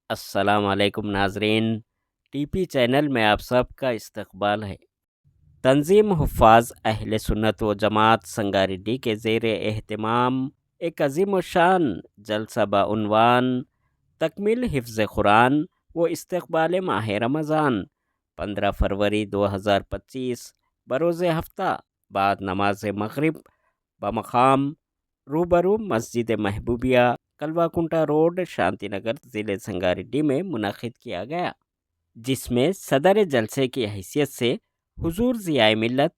السلام علیکم ناظرین، ٹی پی چینل میں آپ سب کا استقبال ہے۔ تنظیم حفاظ اہل سنت و جماعت سنگاریڈی کے زیر اہتمام ایک عظیم الشان جلسہ بعنوان تکمیل حفظ قرآن و استقبال ماہ رمضان 15 فروری 2025 بروز ہفتہ بعد نماز مغرب بمقام روبرو مسجد محبوبیہ کلوا کنٹا روڈ شانتی نگر ضلع سنگاریڈی میں منعقد کیا گیا، جس میں صدر جلسے کی حیثیت سے حضور ضیاء ملت،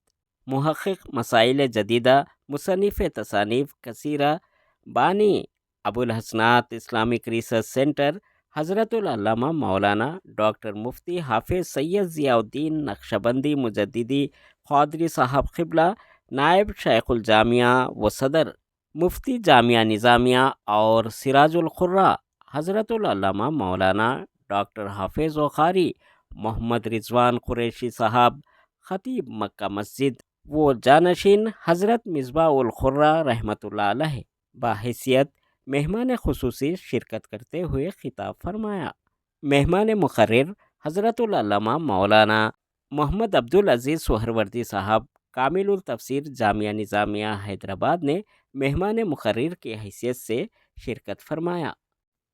محقق مسائل جدیدہ، مصنف تصانیف کثیرہ، بانی ابو الحسنات اسلامک ریسرچ سینٹر حضرت العلامہ مولانا ڈاکٹر مفتی حافظ سید ضیاء الدین نقشبندی مجددی قادری صاحب قبلہ، نائب شیخ الجامعہ و صدر مفتی جامعہ نظامیہ اور سراج القراء حضرت العلامہ مولانا ڈاکٹر حافظ و قاری محمد رضوان قریشی صاحب، خطیب مکہ مسجد و جانشین حضرت مصباح القراء رحمۃ اللہ علیہ بحیثیت مہمان خصوصی شرکت کرتے ہوئے خطاب فرمایا۔ مہمان مقرر حضرت العلامہ مولانا محمد عبدالعزیز سہروردی صاحب، کامل التفسیر جامعہ نظامیہ حیدرآباد نے مہمان مقرر کی حیثیت سے شرکت فرمایا۔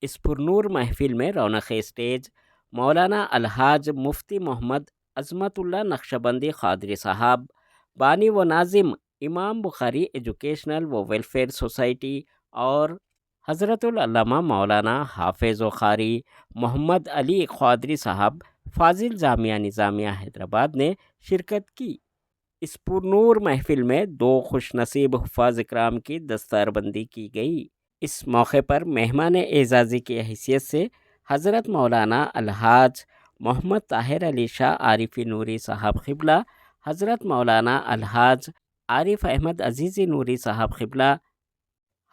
اس پرنور محفل میں رونق اسٹیج مولانا الحاج مفتی محمد عظمت اللہ نقشبندی قادری صاحب، بانی و ناظم امام بخاری ایجوکیشنل و ویلفیئر سوسائٹی، اور حضرت العلامہ مولانا حافظ و قاری محمد علی قادری صاحب، فاضل جامعہ نظامیہ حیدرآباد نے شرکت کی۔ اس پرنور محفل میں 2 خوش نصیب حفاظ اکرام کی دستار بندی کی گئی۔ اس موقع پر مہمان اعزازی کی حیثیت سے حضرت مولانا الحاج محمد طاہر علی شاہ عارفی نوری صاحب قبلہ، حضرت مولانا الحاج عارف احمد عزیزی نوری صاحب قبلہ،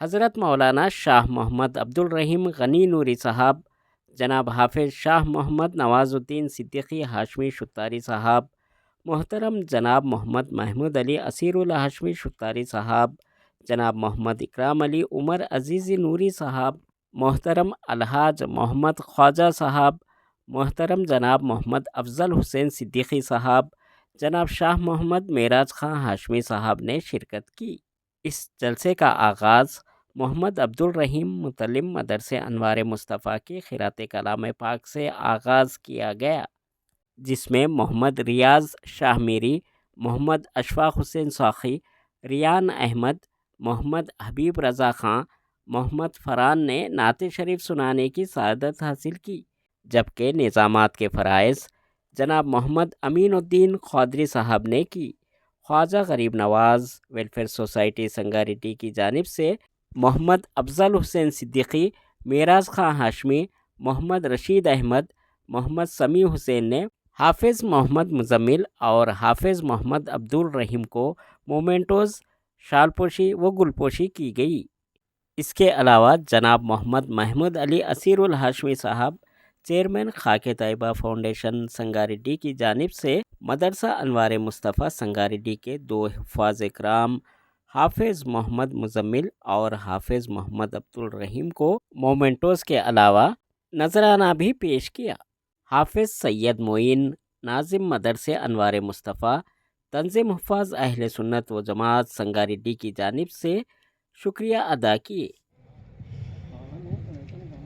حضرت مولانا شاہ محمد عبدالرحیم غنی نوری صاحب، جناب حافظ شاہ محمد نواز الدین صدیقی ہاشمی شتاری صاحب، محترم جناب محمد محمود علی اسیر الہاشمی شتاری صاحب، جناب محمد اکرام علی عمر عزیزی نوری صاحب، محترم الحاج محمد خواجہ صاحب، محترم جناب محمد افضل حسین صدیقی صاحب، جناب شاہ محمد معراج خان ہاشمی صاحب نے شرکت کی۔ اس جلسے کا آغاز محمد عبدالرحیم متعلم مدرسے انوار مصطفیٰ کی قرأت کلام پاک سے آغاز کیا گیا، جس میں محمد ریاض شاہ میری، محمد اشفاق حسین ساقی، ریان احمد، محمد حبیب رضا خان، محمد فران نے نعت شریف سنانے کی سعادت حاصل کی، جبکہ نظامات کے فرائض جناب محمد امین الدین قادری صاحب نے کی۔ خواجہ غریب نواز ویلفیئر سوسائٹی سنگاریڈی کی جانب سے محمد افضل حسین صدیقی، معراج خان ہاشمی، محمد رشید احمد، محمد سمیع حسین نے حافظ محمد مزمل اور حافظ محمد عبدالرحیم کو مومنٹوز، شال پوشی و گل پوشی کی گئی۔ اس کے علاوہ جناب محمد محمود علی اسیر الہاشمی صاحب، چیئرمین خاک طیبہ فاؤنڈیشن سنگاریڈی کی جانب سے مدرسہ انوار مصطفیٰ سنگاریڈی کے 2 حفاظ اکرام حافظ محمد مزمل اور حافظ محمد عبدالرحیم کو مومنٹوز کے علاوہ نذرانہ بھی پیش کیا۔ حافظ سید معین ناظم مدرسے انوار مصطفیٰ تنظیم حفاظ اہل سنت و جماعت سنگاریڈی کی جانب سے شکریہ ادا کیے۔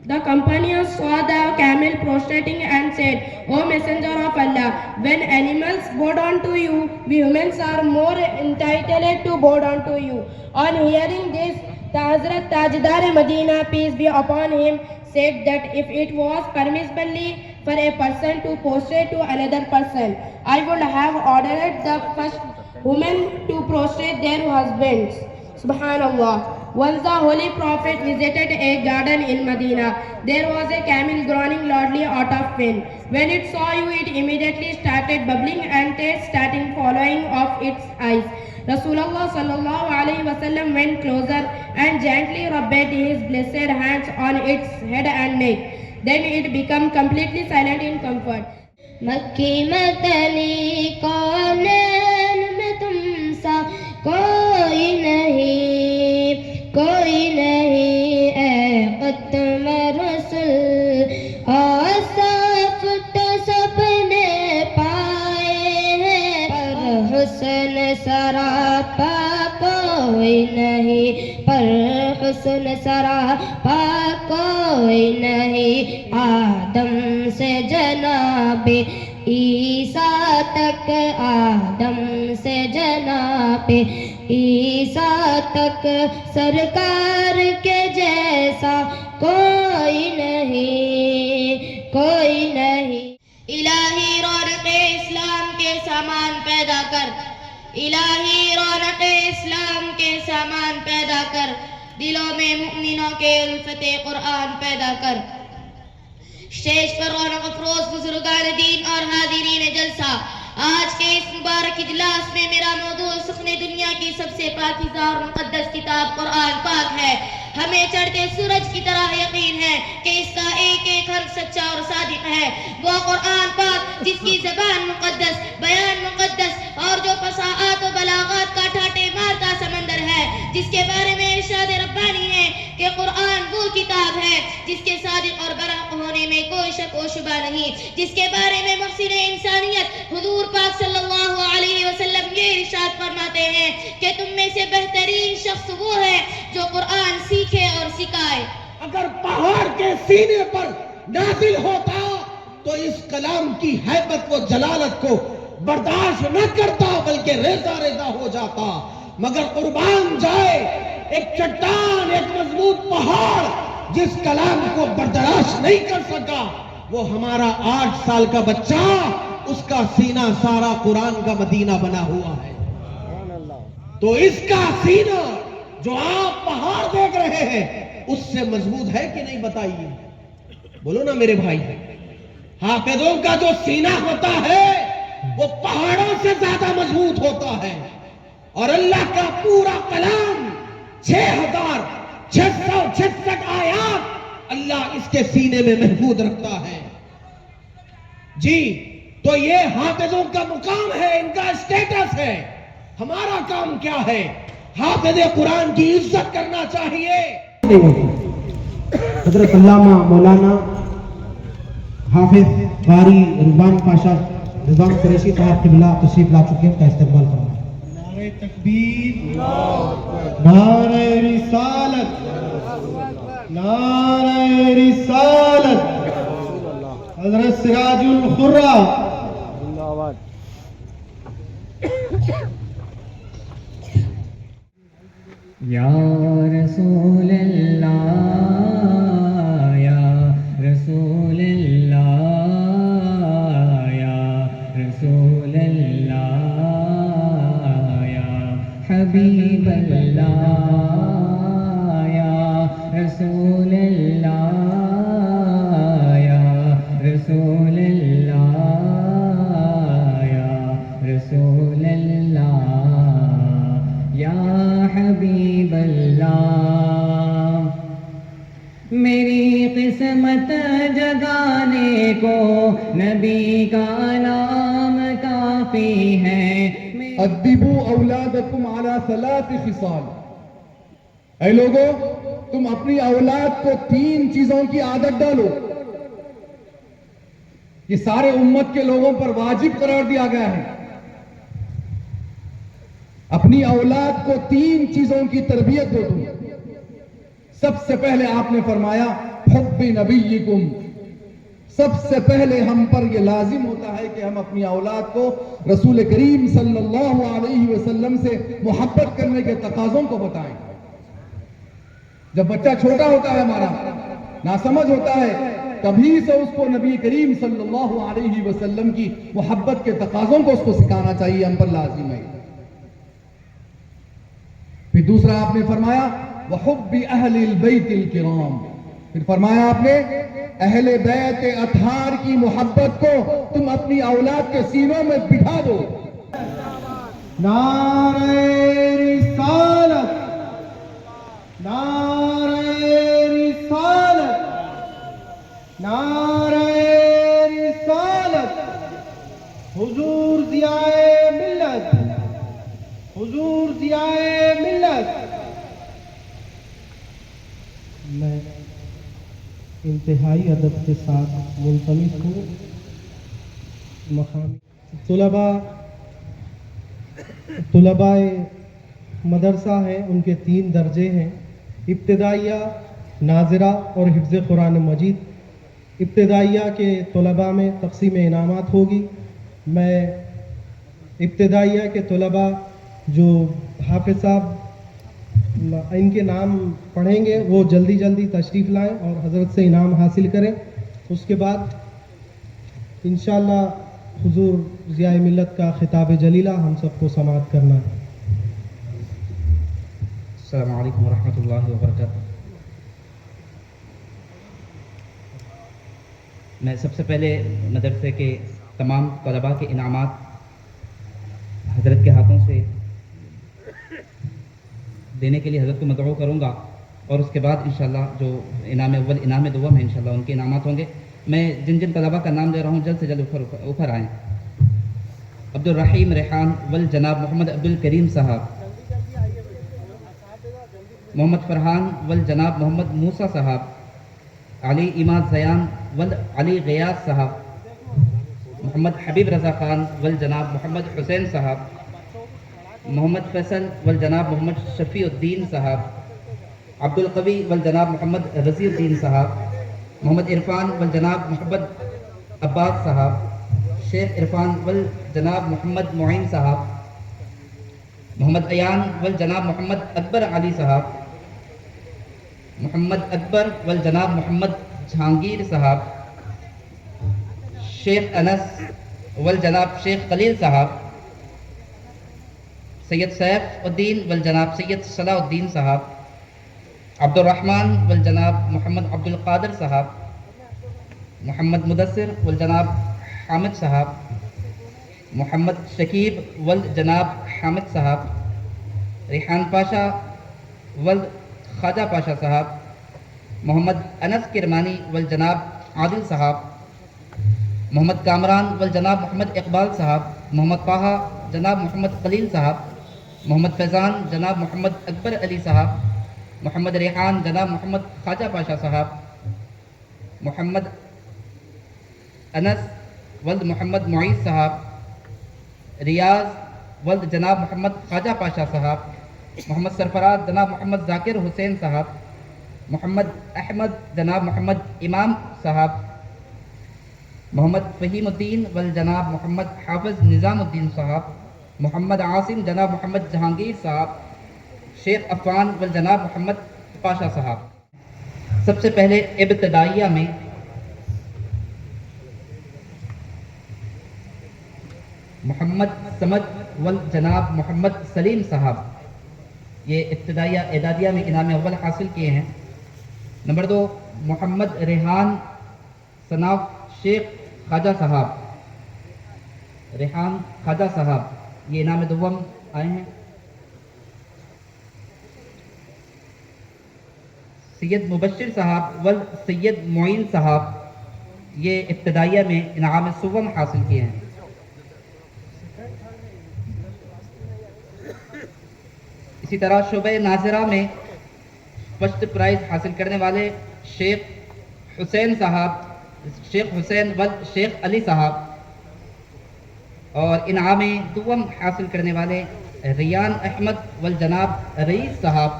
The companions saw the camel prostrating and said, O Messenger of Allah, when animals bow down to you, we humans are more entitled to bow down to you. On hearing this, the Hazrat Tajdar Medina, peace be upon him, said that if it was permissibly for a person to prostrate to another person, I would have ordered the first women to prostrate their husbands. Subhanallah. Once the Holy Prophet visited a garden in Medina. There was a camel groaning loudly out of pain. When it saw you, it immediately started bubbling and tears started falling off its eyes. Rasulullah sallallahu alaihi wasallam went closer and gently rubbed his blessed hands on its head and neck. Then it became completely silent in comfort. مکی مدنی کونین میں تم سا کوئی نہیں، کوئی نہیں، اے ختم رسول آصاف تو سب نے پائے ہیں، پر حسن سراپا کوئی نہیں، پر حسن سراپا کوئی نہیں، آدم سے جناب عیسیٰ تک، آدم سے جناب عیسیٰ تک، سرکار کے جیسا کوئی نہیں، کوئی نہیں۔ الہی رونق اسلام کے سامان پیدا کر، الہی رونق اسلام کے سامان پیدا کر، دلوں میں مؤمنوں کے الفت قرآن پیدا کر۔ اسٹیج پر رونق افروز بزرگان دین اور حاضرین جلسہ، آج کے اس مبارک اجلاس میں میرا موضوع سخن دنیا کی سب سے پاکیزہ اور مقدس کتاب قرآن پاک ہے۔ ہمیں چڑھتے سورج کی طرح یقین ہے کہ اس کا ایک ایک حرف سچا اور صادق ہے۔ وہ قرآن پاک جس کی زبان مقدس، بیان مقدس اور جو فصاحت و بلاغات کا ٹھاٹے مارتا سمندر ہے، جس کے بارے میں ارشاد ربانی ہے کہ قرآن وہ کتاب ہے جس کے صادق اور برحق ہونے میں کوئی شک و شبہ نہیں، جس کے بارے میں محسن انسانیت حضور پاک صلی اللہ علیہ وسلم یہ ارشاد فرماتے ہیں کہ تم میں سے بہترین شخص وہ ہے جو قرآن سیکھے اور سکھائے۔ اگر پہاڑ کے سینے پر نازل ہوتا تو اس کلام کی ہیبت و جلالت کو برداشت نہ کرتا، بلکہ ریزہ ریزہ ہو جاتا، مگر قربان جائے ایک چٹان، ایک مضبوط پہاڑ جس کلام کو برداشت نہیں کر سکا، وہ ہمارا 8 سال کا بچہ، اس کا سینہ سارا قرآن کا مدینہ بنا ہوا ہے۔ تو اس کا سینہ جو آپ پہاڑ دیکھ رہے ہیں اس سے مضبوط ہے کہ نہیں بتائیے؟ بولو نا میرے بھائی۔ حافظوں کا جو سینہ ہوتا ہے وہ پہاڑوں سے زیادہ مضبوط ہوتا ہے، اور اللہ کا پورا کلام 6666 آیات اللہ اس کے سینے میں محفوظ رکھتا ہے۔ جی تو یہ حافظوں کا مقام ہے، ان کا اسٹیٹس ہے۔ ہمارا کام کیا ہے؟ حافظ قرآن کی عزت کرنا چاہیے۔ حضرت علامہ مولانا حافظ قاری رضوان پاشا رضوان قریشی صاحب قبلہ تشریف لا چکے ہیں، کا استقبال کرنا۔ نعرہ تکبیر، نعرہ رسالت، نعرہ رسالت، حضرت سراج الخرہ۔ یا رسول اللہ، یا رسول اللہ، یا رسول اللہ، یا حبیب اللہ، یا رسول اللہ، یا رسول اللہ، یا رسول اللہ، یا حبیب اللہ۔ میری قسمت جگانے کو نبی کا نام کافی ہے۔ ادبوا اولادکم علی 3 خصال۔ اے لوگو، تم اپنی اولاد کو 3 چیزوں کی عادت ڈالو، یہ سارے امت کے لوگوں پر واجب قرار دیا گیا ہے۔ اپنی اولاد کو 3 چیزوں کی تربیت دو تم۔ سب سے پہلے آپ نے فرمایا حب نبیکم، سب سے پہلے ہم پر یہ لازم ہوتا ہے کہ ہم اپنی اولاد کو رسول کریم صلی اللہ علیہ وسلم سے محبت کرنے کے تقاضوں کو بتائیں۔ جب بچہ چھوٹا ہوتا ہے ہمارا، ناسمجھ ہوتا ہے، کبھی سے اس کو نبی کریم صلی اللہ علیہ وسلم کی محبت کے تقاضوں کو اس کو سکھانا چاہیے، ہم پر لازم ہے۔ پھر دوسرا آپ نے فرمایا وحب اہل البیت الکرام، پھر فرمایا آپ نے اہل بیت اطہار کی محبت کو تم اپنی اولاد کے سینوں میں بٹھا دو۔ نعرہ رسالت، نعرہ رسالت، نعرہ رسالت، حضور ضیاء ملت، حضور ضیاء ملت۔ میں ان انتہائی ادب کے ساتھ ملتمس ہوں مقامی طلباء مدرسہ ہیں، ان کے 3 درجے ہیں، ابتدائیہ، ناظرہ اور حفظ قرآن مجید۔ ابتدائیہ کے طلباء میں تقسیم انعامات ہوگی۔ میں ابتدائیہ کے طلباء جو حافظ صاحب ان کے نام پڑھیں گے وہ جلدی جلدی تشریف لائیں اور حضرت سے انعام حاصل کریں۔ اس کے بعد انشاءاللہ حضور ضیاء ملت کا خطاب جلیلہ ہم سب کو سماعت کرنا ہے۔ السلام علیکم ورحمۃ اللہ وبرکاتہ۔ میں سب سے پہلے مدرسے کے تمام طلباء کے انعامات حضرت کے ہاتھوں سے دینے کے لیے حضرت کو مدعو کروں گا، اور اس کے بعد انشاءاللہ جو انعام اول انعام دوم ہے انشاءاللہ ان کے انعامات ہوں گے۔ میں جن جن طلباء کا نام لے رہا ہوں جلد سے جلد اوپر آئیں۔ عبد الرحیم ریحان والجناب محمد عبد الکریم صاحب، محمد فرحان والجناب محمد موسیٰ صاحب، علی اماد زیان علی غیاث صاحب، محمد حبیب رضا خان والجناب محمد حسین صاحب، محمد فیصل والجناب محمد شفیع الدین صاحب، عبد القوی والجناب محمد رضی الدین صاحب، محمد عرفان والجناب محمد عباس صاحب، شیخ عرفان والجناب محمد معین صاحب، محمد ایان والجناب محمد اکبر علی صاحب، محمد اکبر والجناب محمد جہانگیر صاحب، شیخ انس والجناب شیخ خلیل صاحب، سید سیف الدین والجناب سید صلاح الدین صاحب، عبد الرحمن والجناب محمد عبد القادر صاحب، محمد مدثر والجناب حامد صاحب، محمد شکیب والجناب حامد صاحب، ریحان پاشا والخواجہ پاشا صاحب، محمد انس کرمانی والجناب عادل صاحب، محمد کامران والجناب محمد اقبال صاحب، محمد طاہا جناب محمد خلیل صاحب، محمد فیضان جناب محمد اکبر علی صاحب، محمد ریحان جناب محمد خواجہ پاشا صاحب، محمد انس ولد محمد معیز صاحب، ریاض ولد جناب محمد خواجہ پاشا صاحب، محمد سرفراز جناب محمد ذاکر حسین صاحب، محمد احمد جناب محمد امام صاحب، محمد فہیم الدین والجناب محمد حافظ نظام الدین صاحب، محمد عاصم جناب محمد جہانگیر صاحب، شیخ عفان والجناب محمد پاشا صاحب۔ سب سے پہلے ابتدائیہ میں محمد سمد والجناب محمد سلیم صاحب، یہ ابتدائیہ اعدادیہ میں انعام اول حاصل کیے ہیں۔ نمبر 2 محمد ریحان ثناء شیخ خواجہ صاحب، ریحان خواجہ صاحب یہ انعام دوم آئے ہیں۔ سید مبشر صاحب ول سید معین صاحب یہ ابتدائیہ میں انعام سوم حاصل کیے ہیں۔ اسی طرح شعبہ ناظرہ میں فرسٹ پرائز حاصل کرنے والے شیخ حسین صاحب، شیخ حسین ول شیخ علی صاحب، اور انعام دوم حاصل کرنے والے ریان احمد والجناب رئیس صاحب،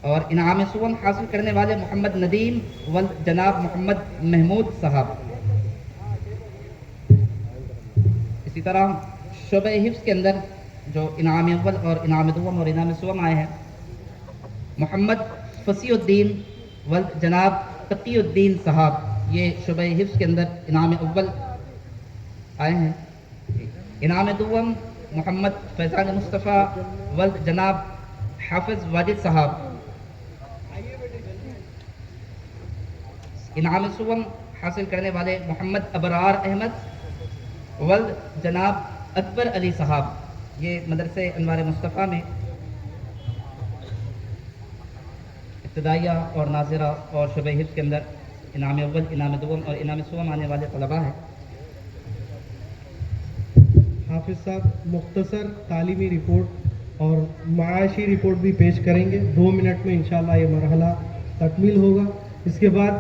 اور انعام سوم حاصل کرنے والے محمد ندیم والجناب محمد محمود صاحب۔ اسی طرح شعبہ حفظ کے اندر جو انعام اول اور انعام دوم اور انعام سوم آئے ہیں، محمد فصیح الدین والجناب تقی الدین صاحب یہ شعبہ حفظ کے اندر انعام اول آئے ہیں۔ انعام دوم محمد فیضان مصطفیٰ والجناب حافظ واجد صاحب۔ انعام سوم حاصل کرنے والے محمد ابرار احمد ولد جناب اکبر علی صاحب، یہ مدرسے انوار مصطفیٰ میں ابتدائیہ اور ناظرہ اور شعبہ حفظ کے اندر انعام اول، انعام دوم اور انعام سوم آنے والے طلباء ہیں۔ حافظ صاحب مختصر تعلیمی رپورٹ اور معاشی رپورٹ بھی پیش کریں گے۔ 2 منٹ میں انشاءاللہ یہ مرحلہ تکمیل ہوگا. اس کے بعد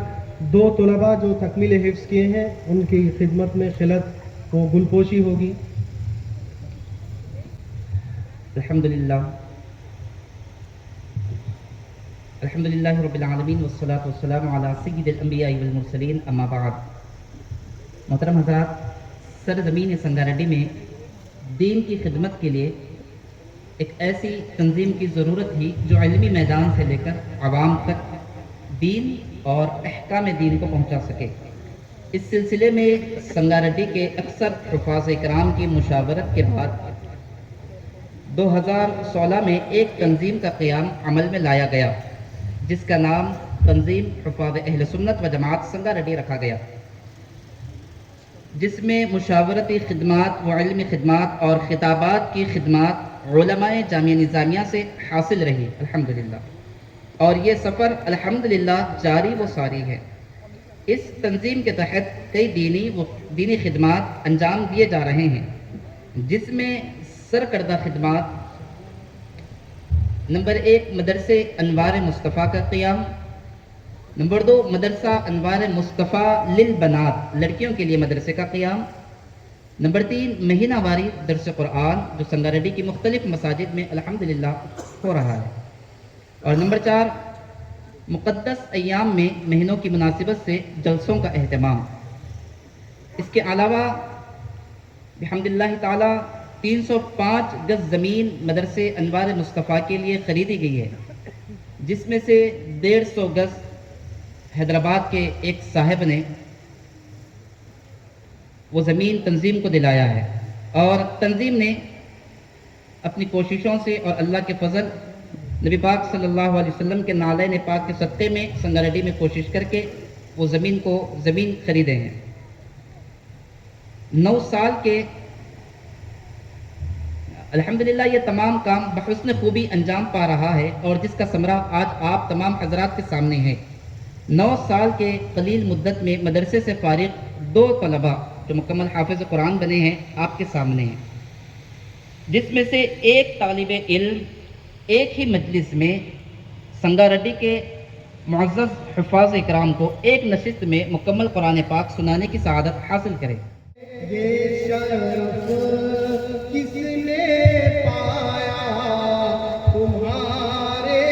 2 طلباء جو تکمیل حفظ کیے ہیں ان کی خدمت میں خلعت و گلپوشی ہوگی. الحمدللہ رب العالمین والصلاة والسلام علی سید الانبیاء والمرسلین، اما بعد. محترم حضرات، سرزمین سنگاریڈی میں دین کی خدمت کے لیے ایک ایسی تنظیم کی ضرورت تھی جو علمی میدان سے لے کر عوام تک دین اور احکام دین کو پہنچا سکے. اس سلسلے میں سنگاریڈی کے اکثر حفاظ کرام کی مشاورت کے بعد 2016 میں ایک تنظیم کا قیام عمل میں لایا گیا، جس کا نام تنظیم حفاظ اہل سنت و جماعت سنگاریڈی رکھا گیا، جس میں مشاورتی خدمات و علمی خدمات اور خطابات کی خدمات علماء جامعہ نظامیہ سے حاصل رہی الحمدللہ، اور یہ سفر الحمدللہ جاری و ساری ہے. اس تنظیم کے تحت کئی دینی خدمات انجام دیے جا رہے ہیں، جس میں سرکردہ خدمات نمبر 1 مدرسے انوار مصطفیٰ کا قیام، نمبر 2 مدرسہ انوار مصطفیٰ للبنات لڑکیوں کے لیے مدرسے کا قیام، نمبر 3 مہینہ واری درس قرآن جو سنگاریڈی کی مختلف مساجد میں الحمدللہ ہو رہا ہے، اور نمبر 4 مقدس ایام میں مہینوں کی مناسبت سے جلسوں کا اہتمام. اس کے علاوہ بحمداللہ تعالی 305 گز زمین مدرسے انوار مصطفیٰ کے لیے خریدی گئی ہے، جس میں سے 150 گز حیدرآباد کے ایک صاحب نے وہ زمین تنظیم کو دلایا ہے، اور تنظیم نے اپنی کوششوں سے اور اللہ کے فضل نبی پاک صلی اللہ علیہ وسلم کے نالین پاک کے صدقے میں سنگاریڈی میں کوشش کر کے وہ زمین خریدے ہیں. 9 سال کے الحمدللہ یہ تمام کام بحسن خوبی انجام پا رہا ہے، اور جس کا ثمرہ آج آپ تمام حضرات کے سامنے ہے. 9 سال کے قلیل مدت میں مدرسے سے فارغ 2 طلباء جو مکمل حافظ قرآن بنے ہیں آپ کے سامنے ہیں، جس میں سے ایک طالب علم ایک ہی مجلس میں سنگاریڈی کے معزز حفاظ اکرام کو ایک نشست میں مکمل قرآن پاک سنانے کی سعادت حاصل کرے. یہ شرف کس نے پایا تمہارے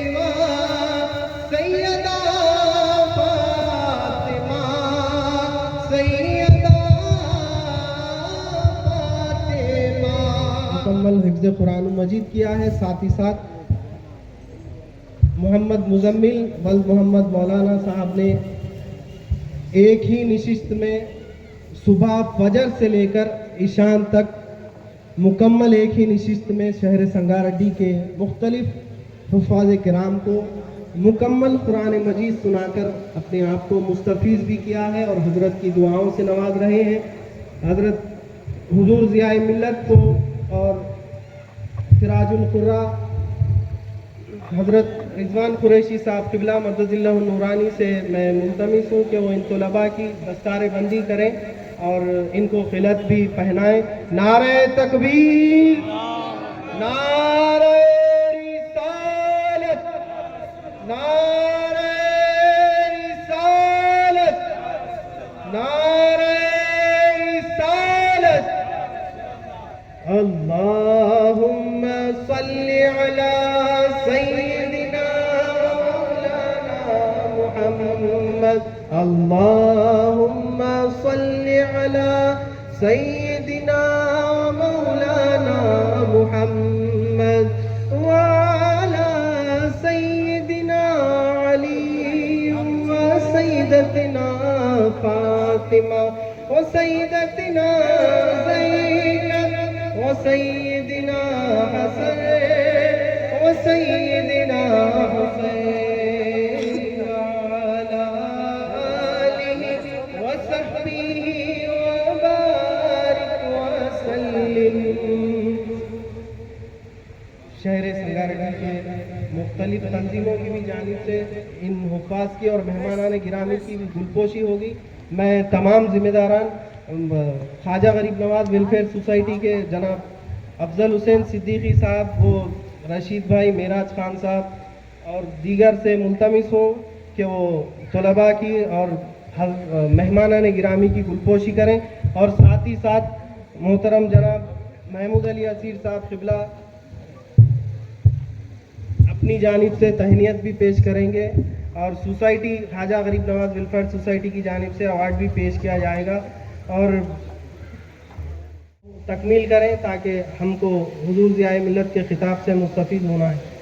سوا سیدہ فاطمہ، سیدہ فاطمہ. مکمل حفظ قرآن مجید کیا ہے، ساتھ ہی ساتھ محمد مزمل ولد محمد مولانا صاحب نے ایک ہی نشست میں صبح فجر سے لے کر عشاء تک مکمل ایک ہی نشست میں شہر سنگاریڈی کے مختلف حفاظ کرام کو مکمل قرآن مجید سنا کر اپنے آپ کو مستفیض بھی کیا ہے اور حضرت کی دعاؤں سے نواز رہے ہیں. حضرت حضور ضیاء ملت کو اور سراج القرا حضرت رضوان قریشی صاحب قبلہ مدد اللہ النورانی سے میں ملتمس ہوں کہ وہ ان طلباء کی دستار بندی کریں اور ان کو خلعت بھی پہنائیں. نعرہ تکبیر، نعرہ رسالت، نعرہ رسالت، نعرہ رسالت. اللہم صلی علی سیدنا مولانا محمد، اللہم صلی علی سیدنا مولانا محمد وعلی سیدنا علی وسیدتنا فاطمہ وسیدتنا زینب وسیدنا حسن وسیدنا حسین وعلی آلہ وصحبہ وبارک وسلم. شہر سنگاریڈی کے مختلف تنظیموں کی بھی جانب سے ان حفاظ کی اور مہمانان گرامی کی بھی گلپوشی ہوگی. میں تمام ذمہ داران خواجہ غریب نواز ویلفیئر سوسائٹی کے جناب افضل حسین صدیقی صاحب، وہ رشید بھائی، معراج خان صاحب اور دیگر سے ملتمس ہوں کہ وہ طلباء کی اور مہمانان گرامی کی گلپوشی کریں، اور ساتھ ہی ساتھ محترم جناب محمود علی اسیر صاحب قبلہ اپنی جانب سے تہنیت بھی پیش کریں گے، اور سوسائٹی خواجہ غریب نواز ویلفیئر سوسائٹی کی جانب سے ایوارڈ بھی پیش کیا جائے گا، اور تکمیل کریں تاکہ ہم کو حضور ضیاء ملت کے خطاب سے مستفید ہونا ہے۔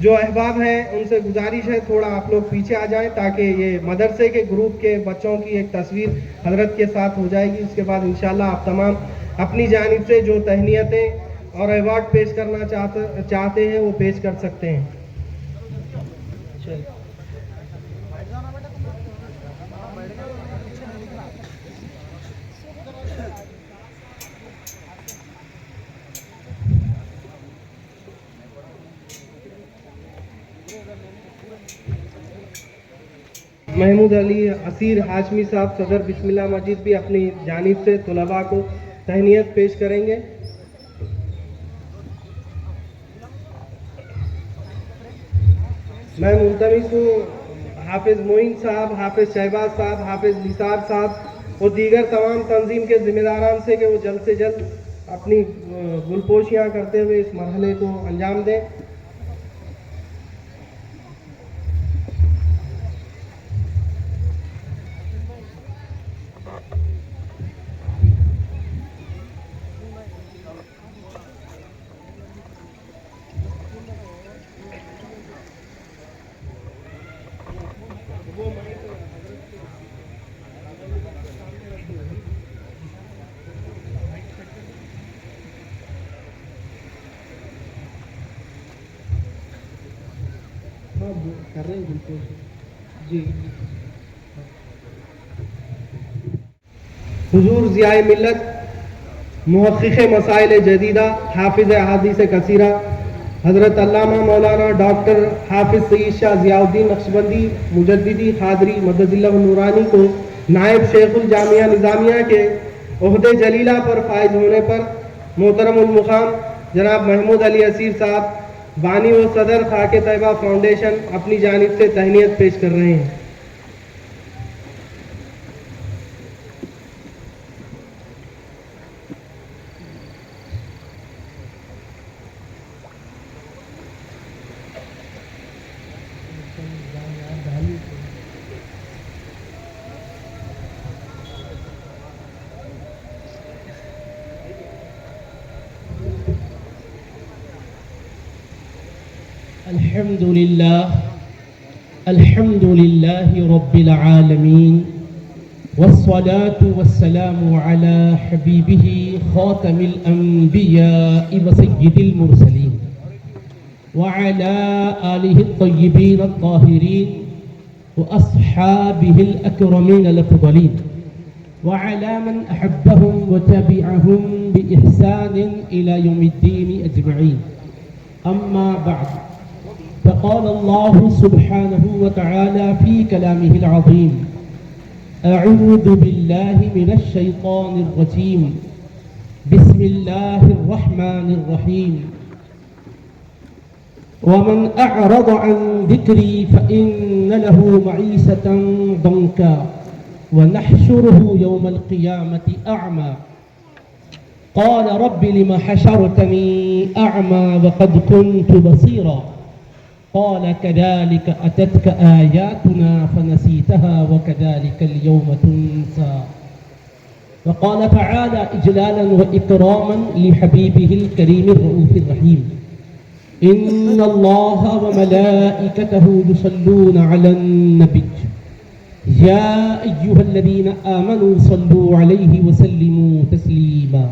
جو احباب ہیں ان سے گزارش ہے تھوڑا آپ لوگ پیچھے آ جائیں تاکہ یہ مدرسے کے گروپ کے بچوں کی ایک تصویر حضرت کے ساتھ ہو جائے گی۔ اس کے بعد انشاءاللہ آپ تمام اپنی جانب سے جو تہنیتیں اور ایوارڈ پیش کرنا چاہتے ہیں وہ پیش کر سکتے ہیں۔ محمود علی اسیر ہاشمی صاحب صدر بسم اللہ مسجد بھی اپنی جانب سے طلباء کو تہنیت پیش کریں گے۔ میں ملتمس ہوں حافظ معین صاحب، حافظ شہباز صاحب، حافظ نثار صاحب اور دیگر تمام تنظیم کے ذمہ داران سے کہ وہ جلد سے جلد اپنی گلپوشیاں کرتے ہوئے اس مرحلے کو انجام دیں۔ حضور ضیاء ملت محقق مسائل جدیدہ، حافظ احادیث کثیرہ، حضرت علامہ مولانا ڈاکٹر حافظ سید شاہ ضیاء الدین نقشبندی مجددی قادری مدد اللہ النورانی کو نائب شیخ الجامعہ نظامیہ کے عہدے جلیلہ پر فائز ہونے پر محترم المقام جناب محمود علی اسیر صاحب بانی و صدر خاک طیبہ فاؤنڈیشن اپنی جانب سے تہنیت پیش کر رہے ہیں۔ الحمد لله رب العالمين والصلاة والسلام على حبيبه خاتم الأنبياء وسيد المرسلين وعلى آله الطيبين الطاهرين وأصحابه الأكرمين الأفضلين وعلى من أحبهم وتبعهم بإحسان إلى يوم الدين أجمعين. أما بعد، فقال الله سبحانه وتعالى في كلامه العظيم: أعوذ بالله من الشيطان الرجيم، بسم الله الرحمن الرحيم. ومن أعرض عن ذكري فإن له معيشة ضنكا ونحشره يوم القيامة أعمى. قال رب لم حشرتني أعمى وقد كنت بصيرا. قال كذلك أتتك آياتنا فنسيتها وكذلك اليوم تنسى. وقال تعالى إجلالا وإكراما لحبيبه الكريم الرؤوف الرحيم: إن الله وملائكته يصلون على النبي يا أيها الذين آمنوا صلوا عليه وسلموا تسليما.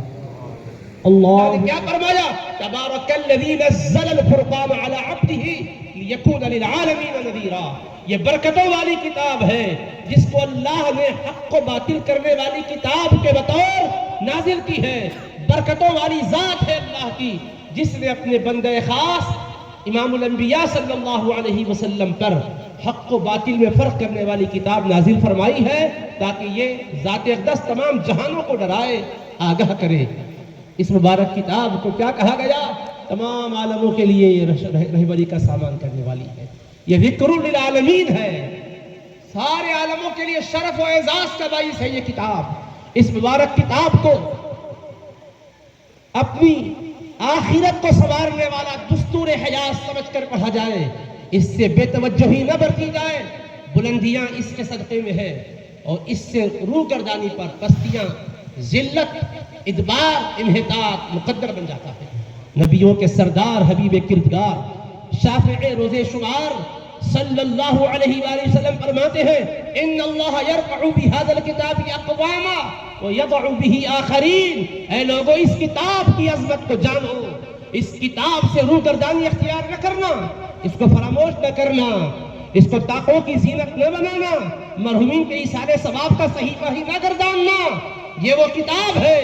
الله کیا فرمایا؟ تبارک الذی نزل الفرقان علی عبدہ لیکون للعالمین نذیرا۔ یہ برکتوں والی کتاب ہے جس کو اللہ نے حق کو باطل کرنے والی کتاب کے بطور نازل کی ہے۔ برکتوں والی ذات ہے اللہ کی جس نے اپنے بندے خاص امام الانبیاء صلی اللہ علیہ وسلم پر حق و باطل میں فرق کرنے والی کتاب نازل فرمائی ہے تاکہ یہ ذات اقدس تمام جہانوں کو ڈرائے، آگاہ کرے۔ اس مبارک کتاب کو کیا کہا گیا؟ تمام عالموں کے لیے یہ رہبری کا سامان کرنے والی ہے، یہ ذکر للعالمین ہے، سارے عالموں کے لیے شرف و اعزاز کا باعث ہے یہ کتاب۔ اس مبارک کتاب کو اپنی آخرت کو سنوارنے والا دستور حیات سمجھ کر پڑھا جائے، اس سے بے توجہی نہ برتی جائے۔ بلندیاں اس کے صدقے میں ہے، اور اس سے روح گردانی پر پستیاں، ذلت، ادبار، انحطاط مقدر بن جاتا ہے۔ نبیوں کے سردار، حبیب کردگار، شافع روز شمار صلی اللہ علیہ وآلہ وسلم فرماتے ہیں ان اللہ یرفع بہذا الکتاب اقواما ویضع بہ آخرین۔ اے لوگو، اس کتاب کی عظمت کو جانو، اس کتاب سے روح گردانی اختیار نہ کرنا، اس کو فراموش نہ کرنا، اس کو طاقوں کی زینت نہ بنانا، مرحومین کے ایثار ثواب کا صحیفہ ہی نہ گرداننا۔ یہ وہ کتاب ہے،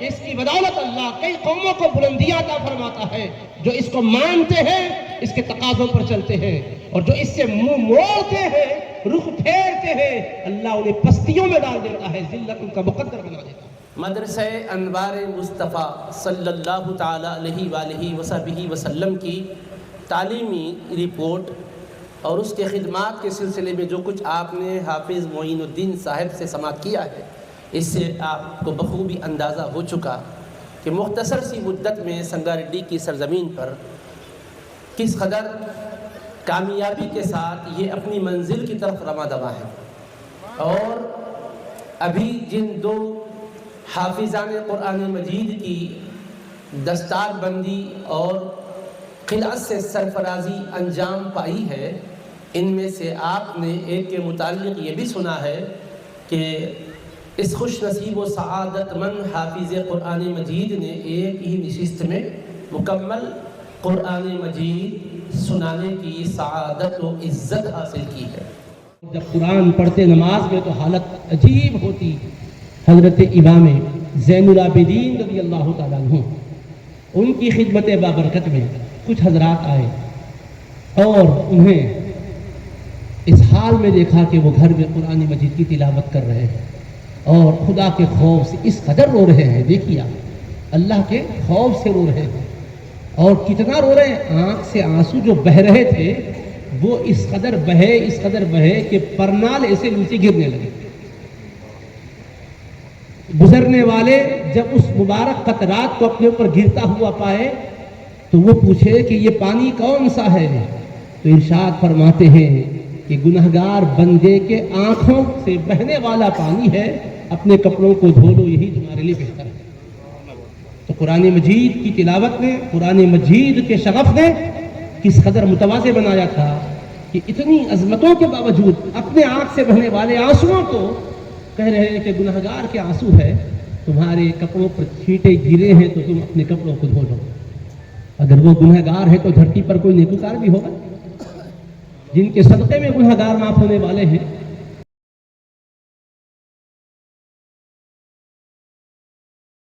اس کی بدولت اللہ کئی قوموں کو بلندیاں عطا فرماتا ہے، جو اس کو مانتے ہیں، اس کے تقاضوں پر چلتے ہیں، اور جو اس سے منہ موڑتے ہیں، رخ پھیرتے ہیں، اللہ انہیں پستیوں میں ڈال دیتا ہے، ذلت ان کا مقدر بنا دیتا ہے۔ مدرسہ انوار مصطفیٰ صلی اللہ تعالیٰ علیہ وآلہ وصحبہ وسلم کی تعلیمی رپورٹ اور اس کے خدمات کے سلسلے میں جو کچھ آپ نے حافظ معین الدین صاحب سے سماعت کیا ہے، اس سے آپ کو بخوبی اندازہ ہو چکا کہ مختصر سی مدت میں سنگاریڈی کی سرزمین پر کس قدر کامیابی کے ساتھ یہ اپنی منزل کی طرف رواں دواں ہے، اور ابھی جن دو حافظان قرآن مجید کی دستار بندی اور خلعت سے سرفرازی انجام پائی ہے، ان میں سے آپ نے ایک کے متعلق یہ بھی سنا ہے کہ اس خوش نصیب و سعادت مند حافظ قرآن مجید نے ایک ہی نشست میں مکمل قرآن مجید سنانے کی سعادت و عزت حاصل کی ہے۔ جب قرآن پڑھتے نماز میں تو حالت عجیب ہوتی۔ حضرت امام زین العابدین رضی اللہ تعالیٰ عنہ، ان کی خدمت بابرکت میں کچھ حضرات آئے اور انہیں اس حال میں دیکھا کہ وہ گھر میں قرآن مجید کی تلاوت کر رہے ہیں اور خدا کے خوف سے اس قدر رو رہے ہیں، دیکھیے اللہ کے خوف سے رو رہے ہیں، اور کتنا رو رہے ہیں، آنکھ سے آنسو جو بہ رہے تھے وہ اس قدر بہے کہ پرنال ایسے نیچے گرنے لگے۔ گزرنے والے جب اس مبارک قطرات کو اپنے اوپر گرتا ہوا پائے تو وہ پوچھے کہ یہ پانی کون سا ہے، تو ارشاد فرماتے ہیں کہ گنہگار بندے کے آنکھوں سے بہنے والا پانی ہے، اپنے کپڑوں کو دھو لو، یہی تمہارے لیے بہتر ہے۔ تو قرآن مجید کی تلاوت نے، قرآن مجید کے شغف نے کس قدر متواضع بنایا تھا کہ اتنی عظمتوں کے باوجود اپنے آنکھ سے بہنے والے آنسوؤں کو کہہ رہے ہیں کہ گنہگار کے آنسو ہے، تمہارے کپڑوں پر چھینٹے گرے ہیں تو تم اپنے کپڑوں کو دھو لو۔ اگر وہ گنہگار ہے تو دھرتی پر کوئی نیکوکار بھی ہوگا، جن کے صدقے میں گنہگار معاف ہونے والے ہیں۔